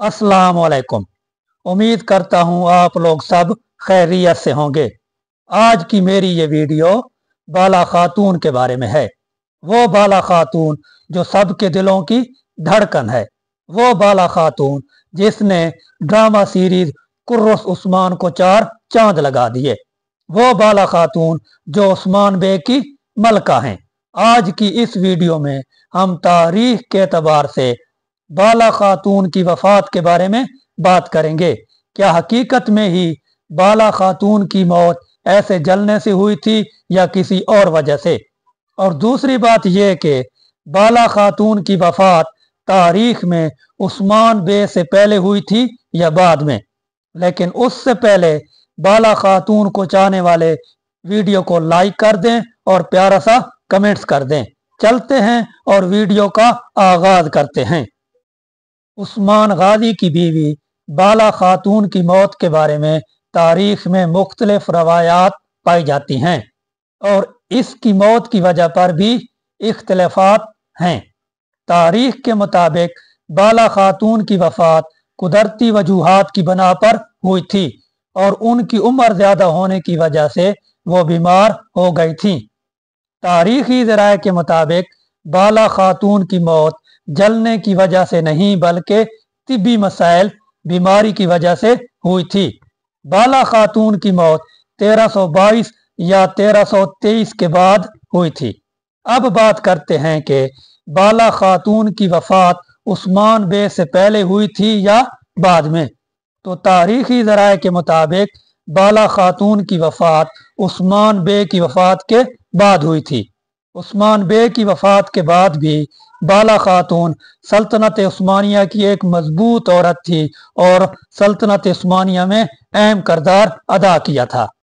अस्सलाम वालेकुम। उम्मीद करता हूँ आप लोग सब खैरियत से होंगे। आज की मेरी ये वीडियो बाला खातून के बारे में है। वो बाला खातून जो सबके दिलों की धड़कन है। वो बाला खातून जिसने ड्रामा सीरीज कुर्रस उस्मान को 4 चांद लगा दिए। वो बाला खातून जो उस्मान बे की मलका हैं। आज की इस वीडियो में हम तारीख के एतबार से बाला खातून की वफात के बारे में बात करेंगे। क्या हकीकत में ही बाला खातून की मौत ऐसे जलने से हुई थी या किसी और वजह से? और दूसरी बात यह कि बाला खातून की वफात तारीख में उस्मान बे से पहले हुई थी या बाद में? लेकिन उससे पहले बाला खातून को चाहने वाले वीडियो को लाइक कर दें और प्यारा सा कमेंट्स कर दें। चलते हैं और वीडियो का आगाज करते हैं। उस्मान गाजी की बीवी बाला खातून की मौत के बारे में तारीख में मुख्तलिफ रवायात पाई जाती हैं और इसकी मौत की वजह पर भी इख्तिलाफात हैं। तारीख के मुताबिक बाला खातून की वफात कुदरती वजूहात की बना पर हुई थी और उनकी उम्र ज्यादा होने की वजह से वो बीमार हो गई थी। तारीखी ज़राए के मुताबिक बाला खातून की मौत जलने की वजह से नहीं बल्कि तिब्बी मसाइल बीमारी की वजह से हुई थी। बाला खातून की मौत 1322 या 1323 के बाद हुई थी। अब बात करते हैं कि बाला खातून की वफात उस्मान बे से पहले हुई थी या बाद में। तो तारीखी ज़राए के मुताबिक बाला खातून की वफात उस्मान बे की वफात के बाद हुई थी। उस्मान बे की वफात के बाद भी बाला खातून सल्तनत उस्मानिया की एक मजबूत औरत थी और सल्तनत उस्मानिया में अहम किरदार अदा किया था।